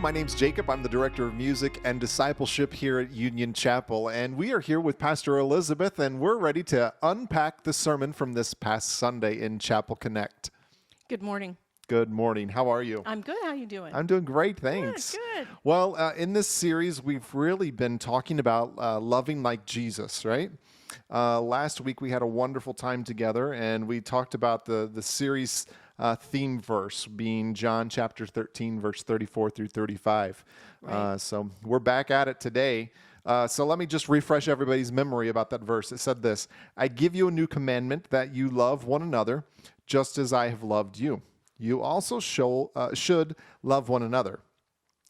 my name's Jacob. I'm the Director of Music and Discipleship here at Union Chapel, and we are here with Pastor Elizabeth, and we're ready to unpack the sermon from this past Sunday in Chapel Connect. Good morning. Good morning. How are you? I'm good. How are you doing? I'm doing great, thanks. Good. Well, in this series, we've really been talking about loving like Jesus, right? Last week, we had a wonderful time together, and we talked about the series theme verse being John chapter 13, verse 34 through 35. Right. So we're back at it today. So let me just refresh everybody's memory about that verse. It said this: I give you a new commandment, that you love one another just as I have loved you. You also should love one another.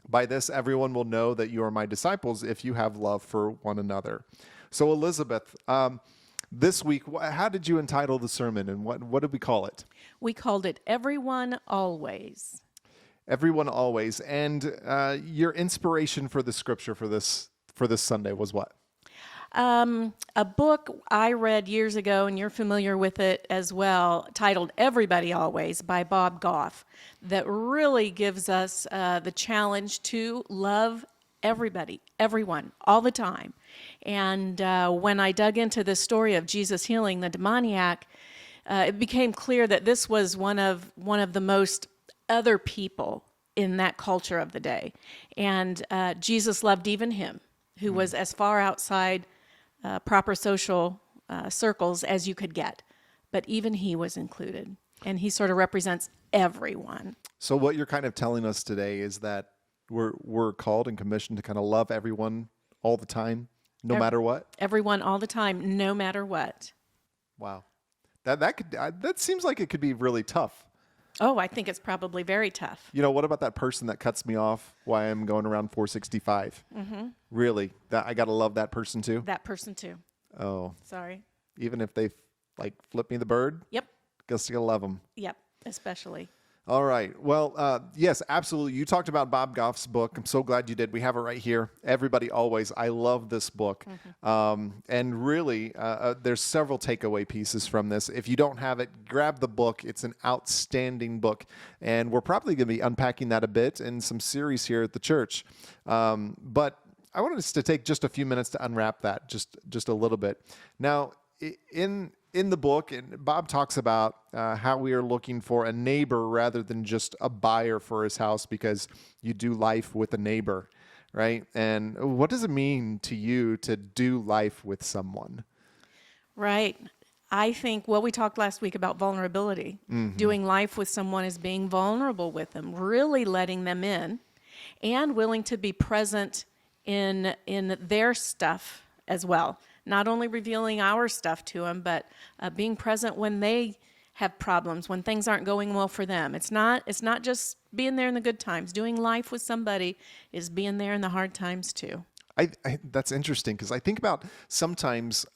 By this, everyone will know that you are my disciples if you have love for one another. So Elizabeth, this week, how did you entitle the sermon, and what did we call it? We called it Everyone Always. Everyone Always. And your inspiration for the scripture for this Sunday was what? A book I read years ago, and you're familiar with it as well, titled Everybody Always by Bob Goff, that really gives us the challenge to love everybody, everyone, all the time. And when I dug into the story of Jesus healing the demoniac, it became clear that this was one of the most other people in that culture of the day. And Jesus loved even him, who was as far outside proper social circles as you could get. But even he was included. And he sort of represents everyone. So what you're kind of telling us today is that we're called and commissioned to kind of love everyone all the time, no matter what? Everyone all the time, no matter what. Wow. That seems like it could be really tough. Oh, I think it's probably very tough. You know, what about that person that cuts me off while I'm going around 465? Mm-hmm. Really? I got to love that person too? That person too. Oh. Sorry. Even if they flip me the bird? Yep. Guess you got to love them. Yep, especially. All right. Well, yes, absolutely. You talked about Bob Goff's book. I'm so glad you did. We have it right here. Everybody Always. I love this book. Mm-hmm. And really, there's several takeaway pieces from this. If you don't have it, grab the book. It's an outstanding book. And we're probably going to be unpacking that a bit in some series here at the church. But I wanted us to take just a few minutes to unwrap that just a little bit. Now, in the book, and Bob talks about how we are looking for a neighbor rather than just a buyer for his house, because you do life with a neighbor, right? And what does it mean to you to do life with someone? Right. I think, we talked last week about vulnerability. Mm-hmm. Doing life with someone is being vulnerable with them, really letting them in, and willing to be present in their stuff as well. Not only revealing our stuff to them, but being present when they have problems, when things aren't going well for them. It's not just being there in the good times. Doing life with somebody is being there in the hard times too. That's interesting, because I think about sometimes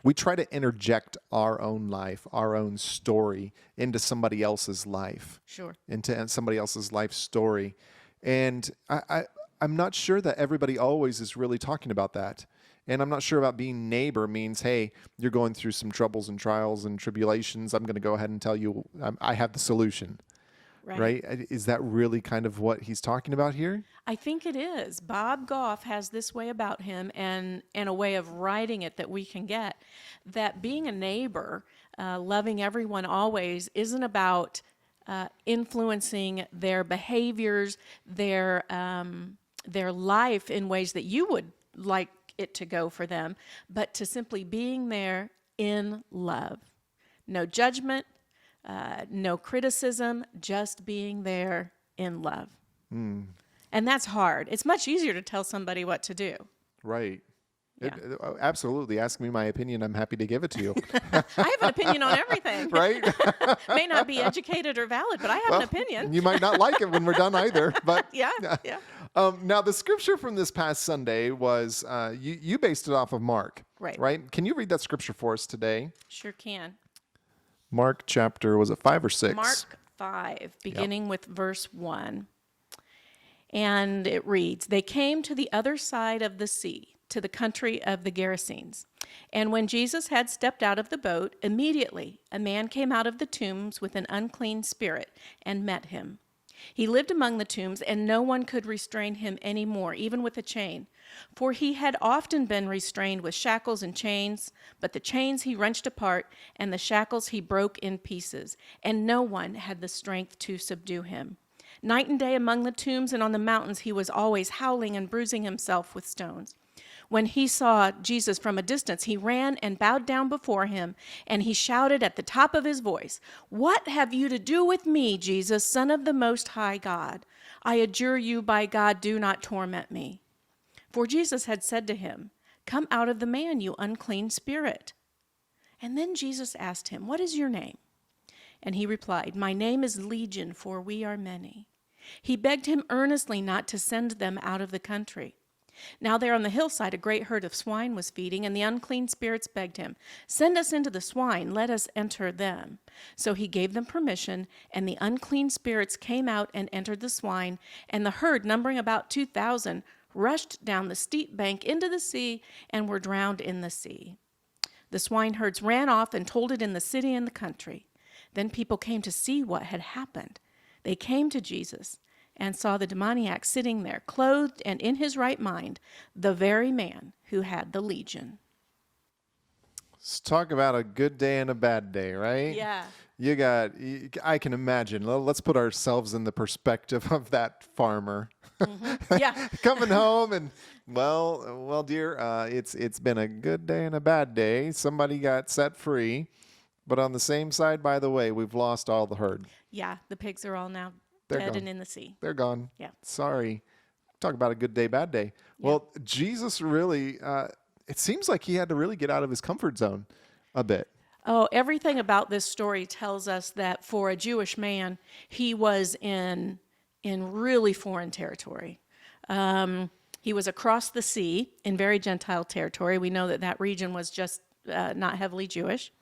we try to interject our own life, our own story into somebody else's life. Sure. Into somebody else's life story. And I'm not sure that Everybody Always is really talking about that. And I'm not sure about being neighbor means, hey, you're going through some troubles and trials and tribulations. I'm going to go ahead and tell you I have the solution. Right? Is that really kind of what he's talking about here? I think it is. Bob Goff has this way about him, and a way of writing it that we can get, that being a neighbor, loving everyone always, isn't about influencing their behaviors, their life in ways that you would like it to go for them, but to simply being there in love. No judgment, no criticism, just being there in love. Mm. And that's hard. It's much easier to tell somebody what to do. Right. Yeah. Absolutely. Ask me my opinion. I'm happy to give it to you. I have an opinion on everything. Right? May not be educated or valid, but I have an opinion. You might not like it when we're done either. But yeah. Now, the scripture from this past Sunday was, you based it off of Mark. Right? Can you read that scripture for us today? Sure can. Mark chapter, was it 5 or 6? Mark 5, beginning with verse 1. And it reads, "They came to the other side of the sea, to the country of the Gerasenes. And when Jesus had stepped out of the boat, immediately a man came out of the tombs with an unclean spirit and met him. He lived among the tombs, and no one could restrain him any more, even with a chain. For he had often been restrained with shackles and chains, but the chains he wrenched apart, and the shackles he broke in pieces, and no one had the strength to subdue him. Night and day among the tombs and on the mountains he was always howling and bruising himself with stones. When he saw Jesus from a distance, he ran and bowed down before him, and he shouted at the top of his voice, "What have you to do with me, Jesus, Son of the Most High God? I adjure you by God, do not torment me." For Jesus had said to him, "Come out of the man, you unclean spirit." And then Jesus asked him, "What is your name?" And he replied, "My name is Legion, for we are many." He begged him earnestly not to send them out of the country. Now there on the hillside a great herd of swine was feeding, and the unclean spirits begged him, "Send us into the swine, let us enter them." So he gave them permission, and the unclean spirits came out and entered the swine, and the herd, numbering about 2,000, rushed down the steep bank into the sea and were drowned in the sea. The swineherds ran off and told it in the city and the country. Then people came to see what had happened. They came to Jesus and saw the demoniac sitting there, clothed and in his right mind, the very man who had the legion. Let's talk about a good day and a bad day, right? Yeah. I can imagine. Let's put ourselves in the perspective of that farmer. Yeah. Coming home and, well, dear, it's been a good day and a bad day. Somebody got set free. But on the same side, by the way, we've lost all the herd. Yeah, the pigs are all now They're dead gone. and in the sea. They're gone. Yeah. Sorry. Talk about a good day, bad day. Yeah. Well, Jesus really, it seems like he had to really get out of his comfort zone a bit. Oh, everything about this story tells us that for a Jewish man, he was in really foreign territory. He was across the sea in very Gentile territory. We know that region was just not heavily Jewish.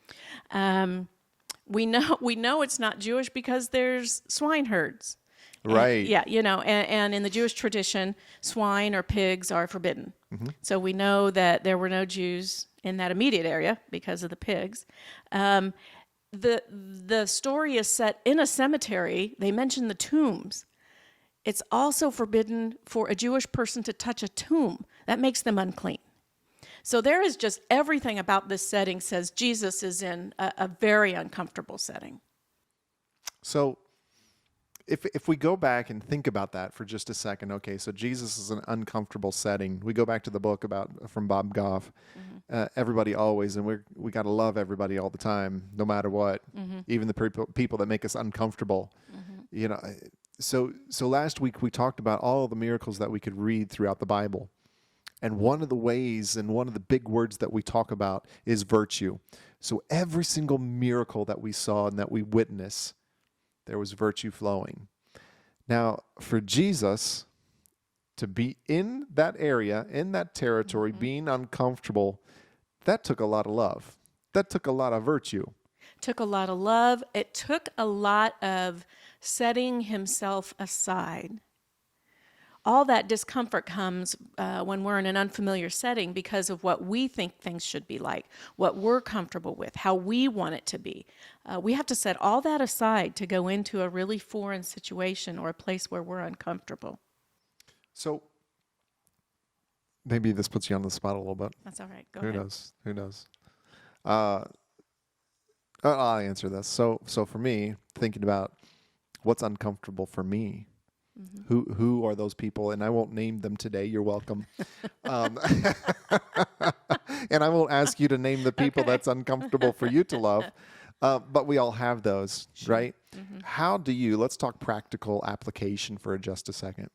We know it's not Jewish because there's swine herds. Right. And in the Jewish tradition, swine or pigs are forbidden. Mm-hmm. So we know that there were no Jews in that immediate area because of the pigs. The story is set in a cemetery. They mention the tombs. It's also forbidden for a Jewish person to touch a tomb. That makes them unclean. So there is just everything about this setting says Jesus is in a very uncomfortable setting. So if we go back and think about that for just a second, okay, so Jesus is an uncomfortable setting. We go back to the book from Bob Goff, everybody always, and we got to love everybody all the time, no matter what, even the people that make us uncomfortable. So last week we talked about all the miracles that we could read throughout the Bible. And one of the ways and one of the big words that we talk about is virtue. So every single miracle that we saw and that we witnessed, there was virtue flowing. Now, for Jesus to be in that area, in that territory, being uncomfortable, that took a lot of love. That took a lot of virtue. Took a lot of love. It took a lot of setting himself aside. All that discomfort comes when we're in an unfamiliar setting because of what we think things should be like, what we're comfortable with, how we want it to be. We have to set all that aside to go into a really foreign situation or a place where we're uncomfortable. So maybe this puts you on the spot a little bit. That's all right. Go ahead. Who knows? I'll answer this. So for me, thinking about what's uncomfortable for me, who are those people? And I won't name them today. You're welcome. And I won't ask you to name the people that's uncomfortable for you to love. But we all have those, right? Mm-hmm. How do you, let's talk practical application for just a second.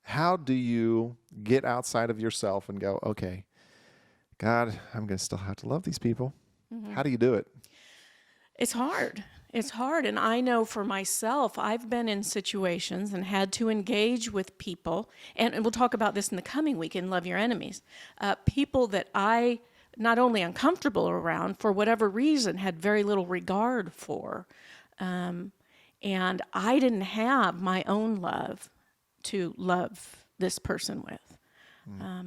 How do you get outside of yourself and go, okay, God, I'm going to still have to love these people. Mm-hmm. How do you do it? It's hard. It's hard. And I know for myself, I've been in situations and had to engage with people. And we'll talk about this in the coming week in Love Your Enemies. People that I not only uncomfortable around, for whatever reason, had very little regard for. And I didn't have my own love to love this person with.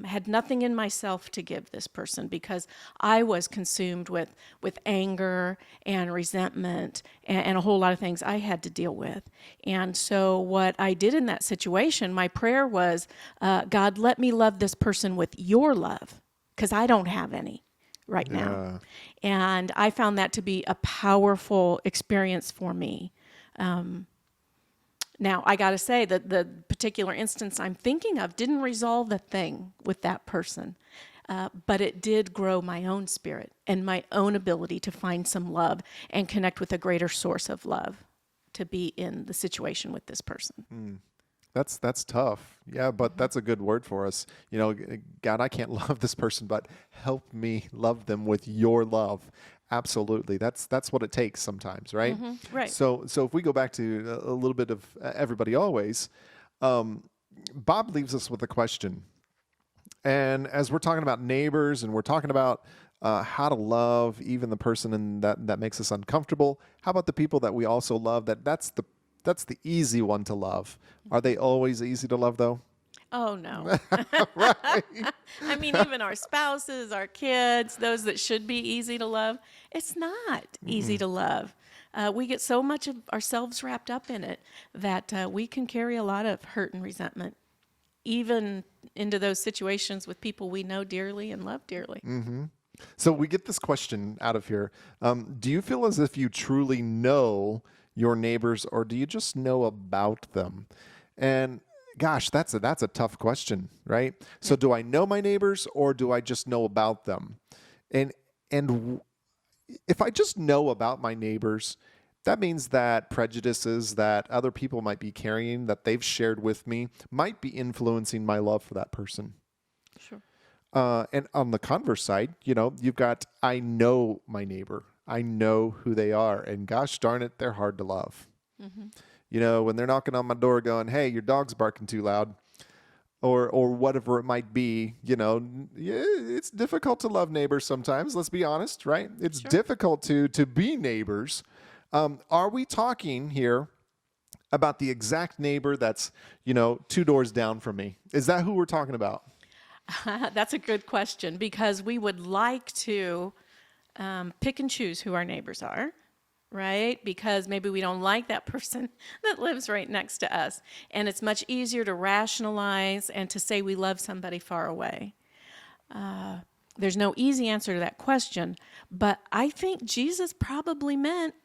Had nothing in myself to give this person because I was consumed with anger and resentment and a whole lot of things I had to deal with. And so what I did in that situation, my prayer was, God, let me love this person with your love, because I don't have any right now. And I found that to be a powerful experience for me. Now, I got to say that the particular instance I'm thinking of didn't resolve a thing with that person, but it did grow my own spirit and my own ability to find some love and connect with a greater source of love to be in the situation with this person. That's tough. Yeah, but that's a good word for us. You know, God, I can't love this person, but help me love them with your love. Absolutely. That's what it takes sometimes, right? Right. So if we go back to a little bit of Everybody Always, Bob leaves us with a question. And as we're talking about neighbors and we're talking about how to love even the person that makes us uncomfortable, how about the people that we also love? That's the easy one to love. Are they always easy to love, though? Oh, no. Right. I mean, even our spouses, our kids, those that should be easy to love, it's not easy to love. We get so much of ourselves wrapped up in it that we can carry a lot of hurt and resentment, even into those situations with people we know dearly and love dearly. So we get this question out of here. Do you feel as if you truly know your neighbors, or do you just know about them? And gosh, that's a tough question, right? So do I know my neighbors, or do I just know about them? And if I just know about my neighbors, that means that prejudices that other people might be carrying, that they've shared with me, might be influencing my love for that person. Sure. And on the converse side, you've got, I know my neighbor. I know who they are. And gosh darn it, they're hard to love. When they're knocking on my door going, hey, your dog's barking too loud, or whatever it might be, it's difficult to love neighbors sometimes. Let's be honest, right? It's difficult to be neighbors. Are we talking here about the exact neighbor that's, 2 doors down from me? Is that who we're talking about? That's a good question, because we would like to pick and choose who our neighbors are, right? Because maybe we don't like that person that lives right next to us. And it's much easier to rationalize and to say we love somebody far away. There's no easy answer to that question, but I think Jesus probably meant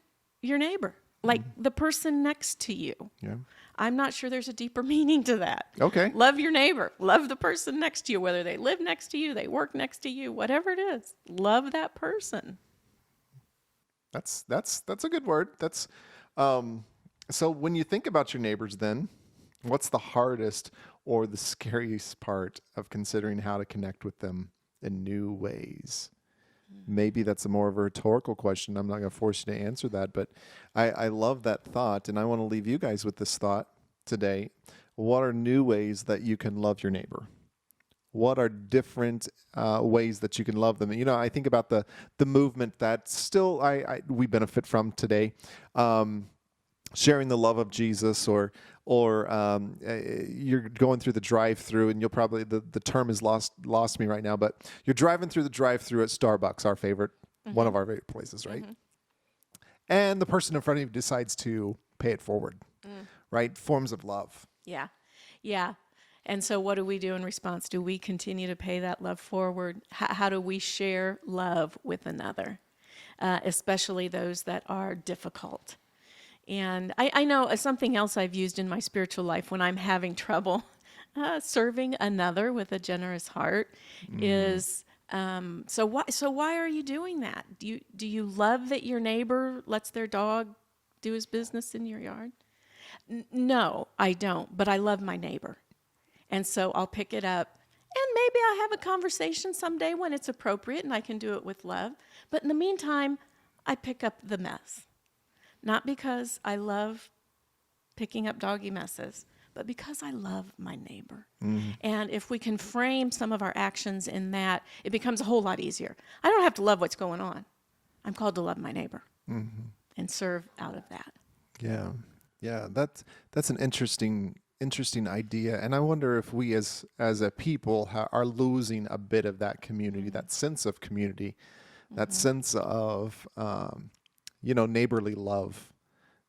your neighbor, like the person next to you. Yeah. I'm not sure there's a deeper meaning to that. Okay. Love your neighbor. Love the person next to you, whether they live next to you, they work next to you, whatever it is. Love that person. That's a good word. That's so when you think about your neighbors, then what's the hardest or the scariest part of considering how to connect with them in new ways? Maybe that's a more of a rhetorical question. I'm not going to force you to answer that, but I love that thought, and I want to leave you guys with this thought today. What are new ways that you can love your neighbor? What are different ways that you can love them? I think about the movement that still we benefit from today, sharing the love of Jesus, or you're going through the drive-through, and you'll probably the term is lost me right now, but you're driving through the drive-through at Starbucks, our favorite, one of our favorite places, right? And the person in front of you decides to pay it forward, right? Forms of love. Yeah. Yeah. And so what do we do in response? Do we continue to pay that love forward? How do we share love with another, especially those that are difficult? And I know something else I've used in my spiritual life when I'm having trouble serving another with a generous heart is, so why are you doing that? Do you love that your neighbor lets their dog do his business in your yard? No, I don't, but I love my neighbor. And so I'll pick it up, and maybe I'll have a conversation someday when it's appropriate and I can do it with love. But in the meantime, I pick up the mess. Not because I love picking up doggy messes, but because I love my neighbor. And if we can frame some of our actions in that, it becomes a whole lot easier. I don't have to love what's going on. I'm called to love my neighbor and serve out of that. Yeah. Yeah, that's an interesting interesting idea, and I wonder if we as a people are losing a bit of that community, that sense of community, that sense of neighborly love.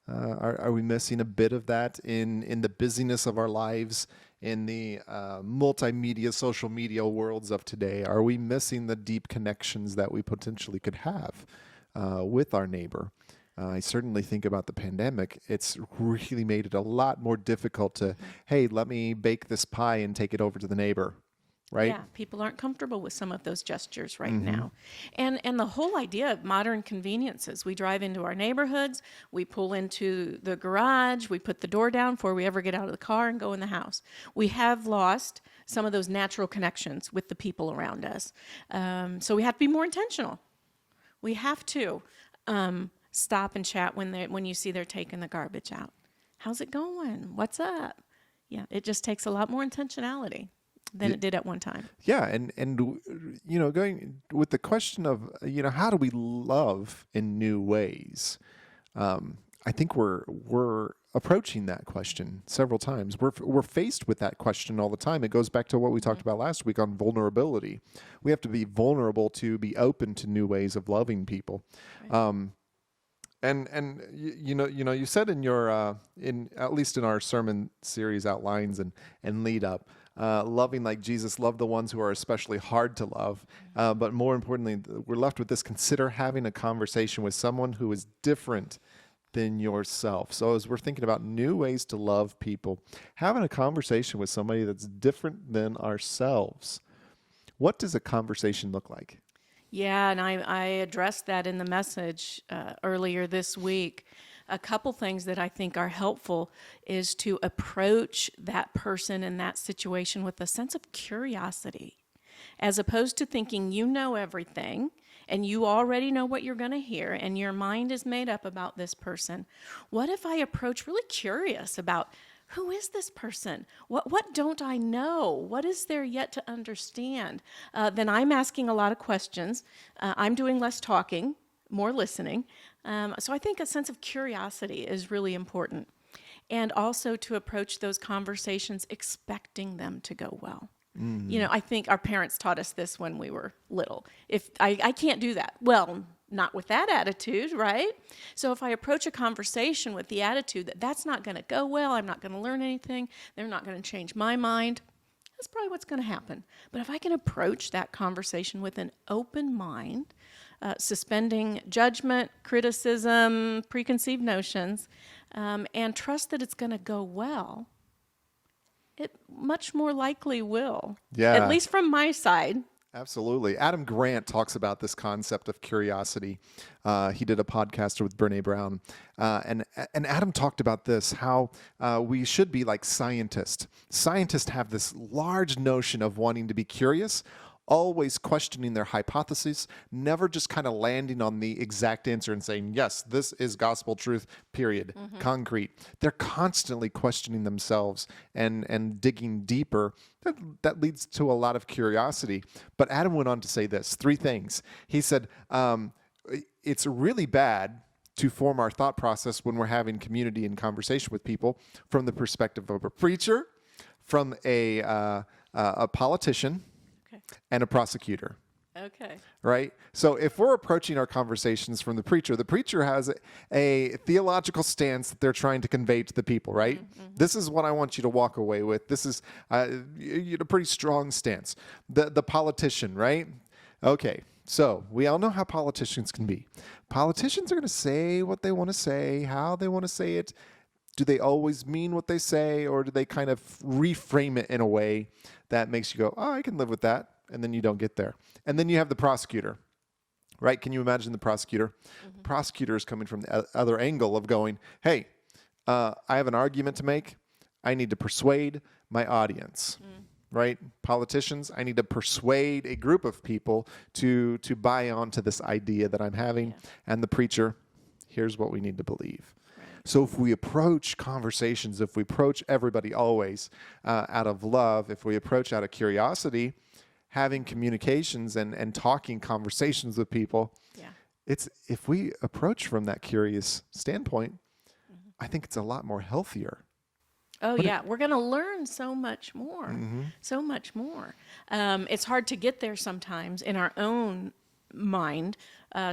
Are we missing a bit of that in the busyness of our lives, in the multimedia, social media worlds of today? Are we missing the deep connections that we potentially could have with our neighbor? I certainly think about the pandemic. It's really made it a lot more difficult to, hey, let me bake this pie and take it over to the neighbor, right? Yeah, people aren't comfortable with some of those gestures right now. And the whole idea of modern conveniences, we drive into our neighborhoods, we pull into the garage, we put the door down before we ever get out of the car and go in the house. We have lost some of those natural connections with the people around us. So we have to be more intentional. We have to stop and chat when you see they're taking the garbage out. How's it going? What's up? Yeah, it just takes a lot more intentionality than it did at one time. Yeah, and going with the question of how do we love in new ways? I think we're approaching that question several times. We're faced with that question all the time. It goes back to what we talked about last week on vulnerability. We have to be vulnerable to be open to new ways of loving people. Right. And you said in your in at least in our sermon series outlines and lead up, loving like Jesus loved the ones who are especially hard to love. But more importantly, we're left with this: consider having a conversation with someone who is different than yourself. So as we're thinking about new ways to love people, having a conversation with somebody that's different than ourselves, what does a conversation look like? Yeah, and I addressed that in the message earlier this week. A couple things that I think are helpful is to approach that person in that situation with a sense of curiosity, as opposed to thinking you know everything and you already know what you're going to hear and your mind is made up about this person. What if I approach really curious about who is this person? What don't I know? What is there yet to understand? Then I'm asking a lot of questions. I'm doing less talking, more listening. So I think a sense of curiosity is really important. And also to approach those conversations expecting them to go well. I think our parents taught us this when we were little. If I can't do that. Well, not with that attitude, right? So if I approach a conversation with the attitude that that's not going to go well, I'm not going to learn anything, they're not going to change my mind, that's probably what's going to happen. But if I can approach that conversation with an open mind, suspending judgment, criticism, preconceived notions, and trust that it's going to go well, it much more likely will. Yeah. At least from my side. Absolutely. Adam Grant talks about this concept of curiosity. He did a podcast with Brene Brown. And Adam talked about this, how we should be like scientists. Scientists have this large notion of wanting to be curious, always questioning their hypotheses, never just kind of landing on the exact answer and saying, yes, this is gospel truth, period, concrete. They're constantly questioning themselves and digging deeper. That leads to a lot of curiosity. But Adam went on to say this, 3 things. He said, it's really bad to form our thought process when we're having community and conversation with people from the perspective of a preacher, from a politician, and a prosecutor. Okay. Right? So if we're approaching our conversations from the preacher has a theological stance that they're trying to convey to the people, right? This is what I want you to walk away with. This is a pretty strong stance. The politician, right? Okay. So we all know how politicians can be. Politicians are going to say what they want to say, how they want to say it. Do they always mean what they say, or do they kind of reframe it in a way that makes you go, oh, I can live with that, and then you don't get there? And then you have the prosecutor, right? Can you imagine the prosecutor? The prosecutor is coming from the other angle of going, hey, I have an argument to make. I need to persuade my audience, right? Politicians, I need to persuade a group of people to buy onto this idea that I'm having. Yeah. And the preacher, here's what we need to believe. So if we approach conversations, if we approach everybody always out of love, if we approach out of curiosity, having communications and talking conversations with people, it's if we approach from that curious standpoint, I think it's a lot more healthier. Oh, yeah. We're going to learn so much more. So much more. It's hard to get there sometimes in our own mind.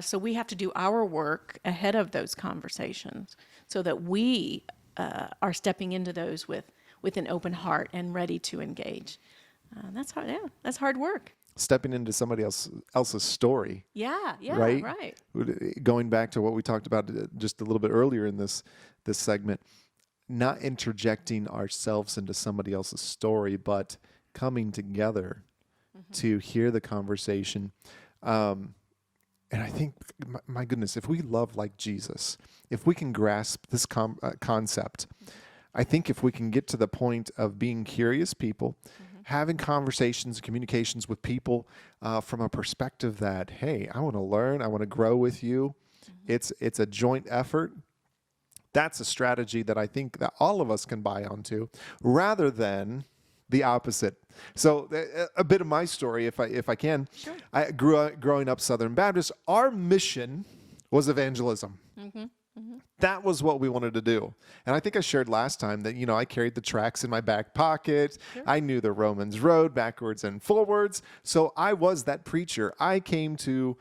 So we have to do our work ahead of those conversations so that we are stepping into those with an open heart and ready to engage. That's hard. Yeah, that's hard work. Stepping into somebody else's story. Yeah, right. Going back to what we talked about just a little bit earlier in this segment, not interjecting ourselves into somebody else's story, but coming together to hear the conversation. And I think, my goodness, if we love like Jesus, if we can grasp this concept, I think if we can get to the point of being curious people, having conversations and communications with people from a perspective that, hey, I want to learn, I want to grow with you. It's a joint effort. That's a strategy that I think that all of us can buy onto, rather than the opposite. So a bit of my story, if I can. Sure. I growing up Southern Baptist. Our mission was evangelism. That was what we wanted to do. And I think I shared last time that, I carried the tracts in my back pocket. Sure. I knew the Romans road backwards and forwards. So I was that preacher. I came to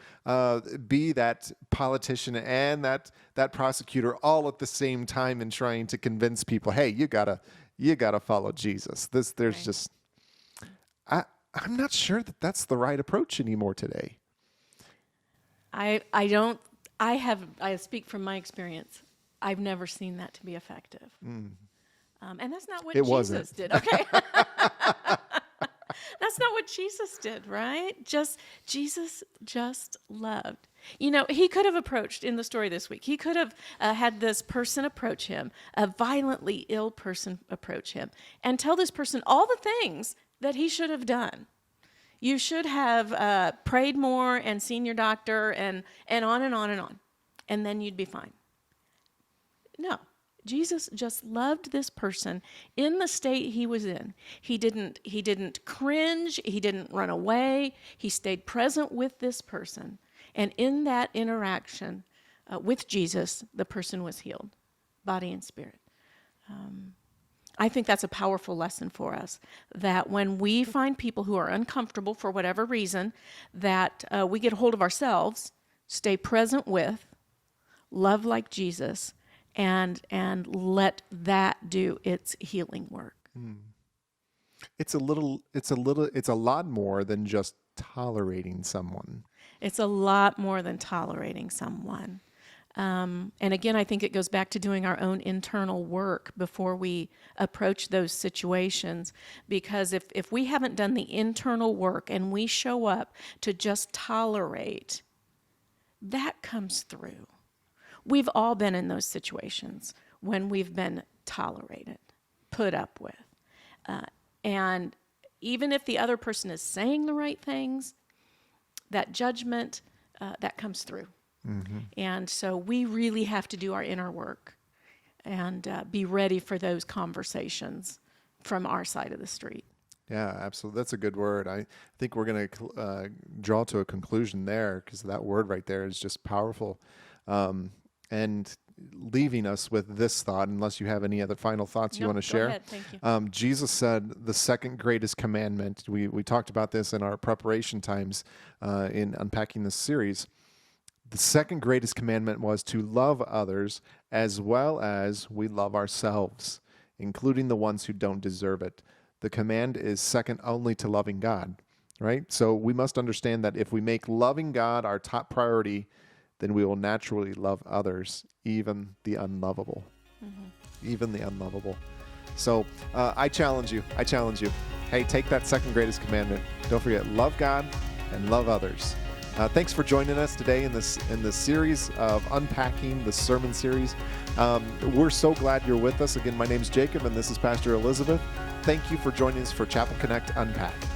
be that politician and that prosecutor all at the same time in trying to convince people, hey, you gotta follow Jesus. There's just, I'm not sure that that's the right approach anymore today. I speak from my experience. I've never seen that to be effective. And that's not what Jesus did. Okay. That's not what Jesus did, right? Jesus just loved. He could have approached, in the story this week, he could have had this person approach him, a violently ill person approach him, and tell this person all the things that he should have done. You should have prayed more and seen your doctor and on and on and on. And then you'd be fine. No, Jesus just loved this person in the state he was in. He didn't cringe. He didn't run away. He stayed present with this person. And in that interaction with Jesus, the person was healed, body and spirit. I think that's a powerful lesson for us, that when we find people who are uncomfortable for whatever reason, that we get a hold of ourselves, stay present with, love like Jesus, and let that do its healing work. It's a lot more than just tolerating someone. It's a lot more than tolerating someone. And again, I think it goes back to doing our own internal work before we approach those situations. Because if we haven't done the internal work and we show up to just tolerate, that comes through. We've all been in those situations when we've been tolerated, put up with. And even if the other person is saying the right things, that judgment, that comes through. And so we really have to do our inner work and be ready for those conversations from our side of the street. Yeah, absolutely. That's a good word. I think we're going to draw to a conclusion there, because that word right there is just powerful. And leaving us with this thought, unless you have any other final thoughts you want to share. Go ahead. Thank you. Jesus said the second greatest commandment, we talked about this in our preparation times in unpacking this series. The second greatest commandment was to love others as well as we love ourselves, including the ones who don't deserve it. The command is second only to loving God, right? So we must understand that if we make loving God our top priority, then we will naturally love others, even the unlovable. Even the unlovable. So I challenge you. Hey, take that second greatest commandment. Don't forget, love God and love others. Thanks for joining us today in this series of Unpacking, the sermon series. We're so glad you're with us. Again, my name's Jacob, and this is Pastor Elizabeth. Thank you for joining us for Chapel Connect Unpacked.